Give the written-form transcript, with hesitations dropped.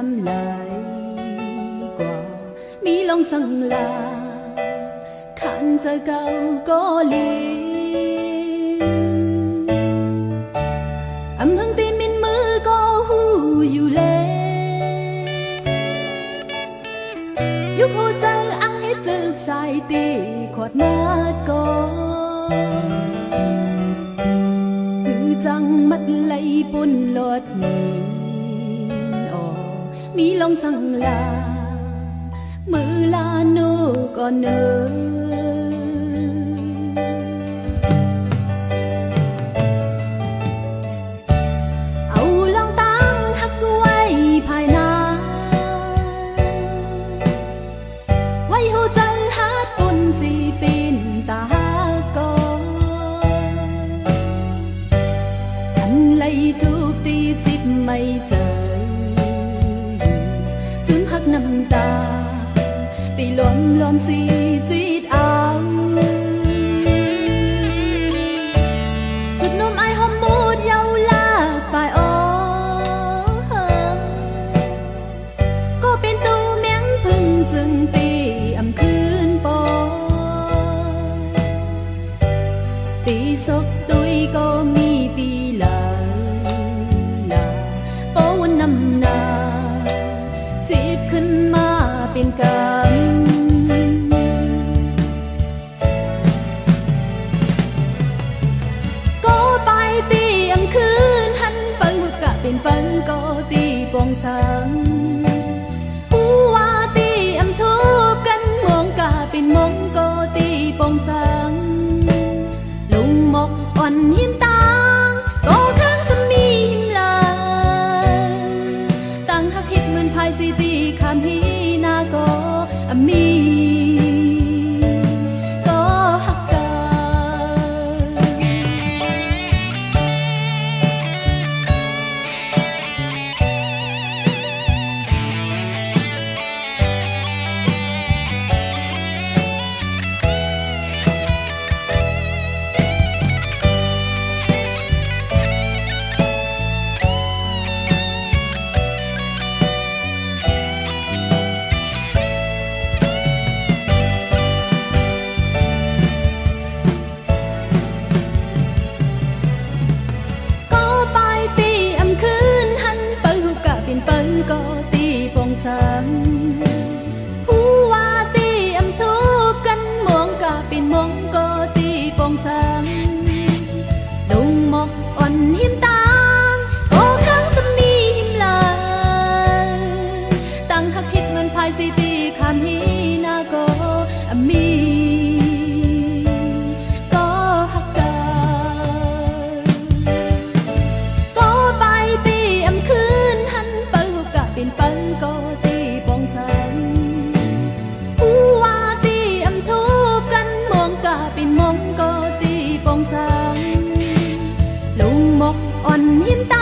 năm lại qua mi long sang là khăn trời cao có liền âm hương tim min mưa có hu dù lên giúp hô trời ăn hết rực sai tì khoát mắt có rằng mắt lay buồn lọt nhìn mi long sang là mưa la nô còn nơ âu long tăng hắc quay phai na quay hồ chơi hát buồn gì bên ta lấy thuốc ti dịp mây trời dưỡng hắc năm ta ti lom lom xì dít áo suốt nôm ai hôm một dâu la bài ó có bên tu miếngพึ่งจึงตีอำคืนปอตีศพตุยก็มีตีลานำนาจีบขึ้นมาเป็นกำก็ไปตีอำคืนหันเปิงกะเป็นเปิงก็ตีปองสังผู้ว่าตีอำทุบกันมองกะเป็นมองก็ตีปองสังลุงหมกอ่อนหิมตาภายสิตีคำฮีนาก็มีก็ฮักกันก็ตีปองสังผู้ว่าตีอำทุบกันมองกะเป็นมองก็ตีปองสังดงหมอกอ่อนหิมตางก็ข้างสมีหิมลาตั้งหักหิดมันภายสิตีคำฮีนาก็มีก็ฮักกันก็ไปตีอำคืนหันเป็นเปิงก็ตีปองสังผู้ว่าตีอำทุบกันมองกะเป็นมองก็ตีปองสังลุงหมกอ่อนหิมตา